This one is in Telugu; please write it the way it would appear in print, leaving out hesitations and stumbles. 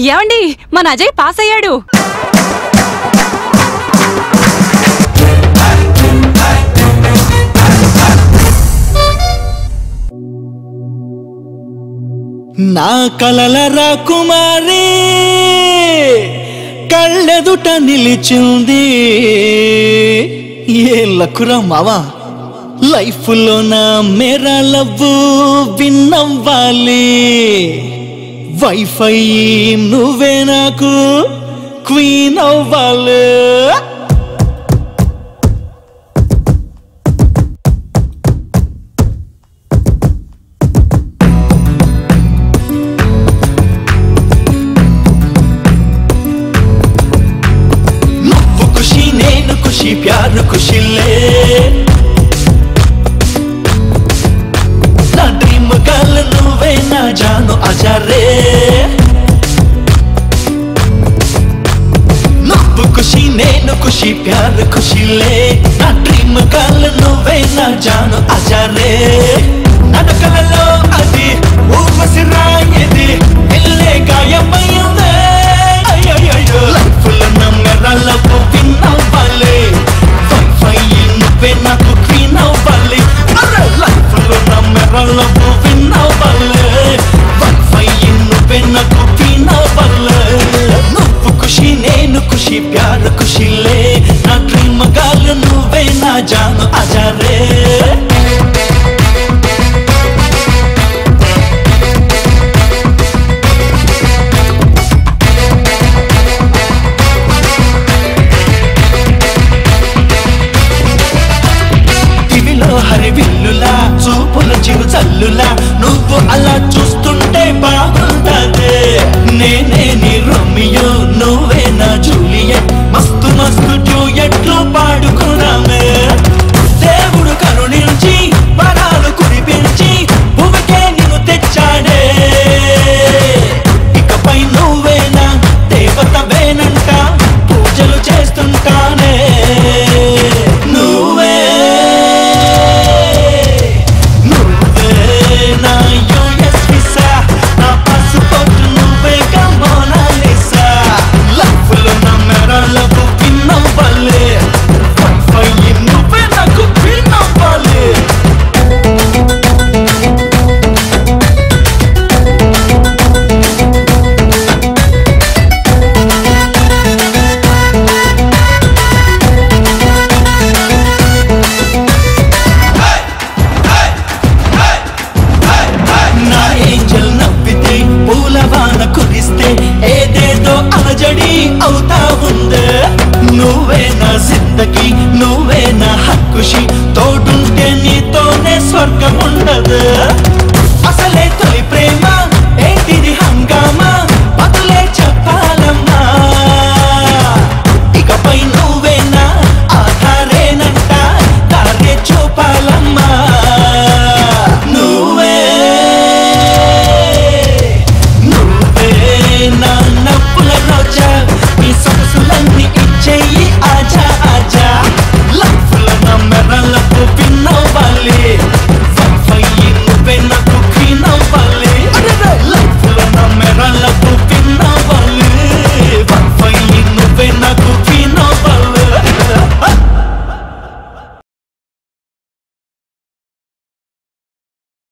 ఏమండి మన అజయ్ పాస్ అయ్యాడు. నా కలల రాకుమారి కళ్ళెదుట నిలిచింది. ఏ లక్కురా మావా, లైఫ్ లో నా మేరా లవ్వు విన్నవ్వాలి. వైఫై నువ్వే నాకు క్వీన్ అవ్వాలి. నువ్వు ఖుషి నేను ఖుషి ప్యారు ఖుషిలే. నా డ్రీమ్ గర్ల్ నువ్వే నా జాను అజారే. నువ్వు ఖుషి నేను ఖుషి ప్యారు ఖుషిలే. నా డ్రీమ్ గర్ల్ నువ్వే నా జాను అజారే. నడకలలో అది ఊర్వశి రాయేది ఎల్లే గాయమయ్యిందే. లైఫ్ లో నమ్మరాలకు విన్నవ్వాలి. వైఫై నువ్వే నాకు క్వీన్ అవ్వాలి. లైఫ్ లో నమ్మరాలకు విన్నవ్వాలి. వైఫై నువ్వే నాకు క్వీన్ అవ్వాలి. నువ్వు ఖుషి నేను ఖుషి ప్యారు ఖుషిలే. నా డ్రీమ్ గర్ల్ నువ్వే నా జాను అజారే. హరివిల్లులా చూపుల చిరు చల్లులా నువ్వు అలా చూస్తుంటే బాగుంటదే. నేనే నీ రోమియో నువ్వే నా జూలియట్. మస్తు మస్తు డ్యూయెట్లు పాడుకున్నామే. దేవుడు కరుణించి వరాలు కురిపించి భూమికే నిన్ను తెచ్చాడే. ఇకపై నువ్వేనా దేవతవేనంట పూజలు చేస్తుంటానే. నువ్వే ఏదేదో అలజడి అవుతా ఉందే. నువ్వే నా జిందగీ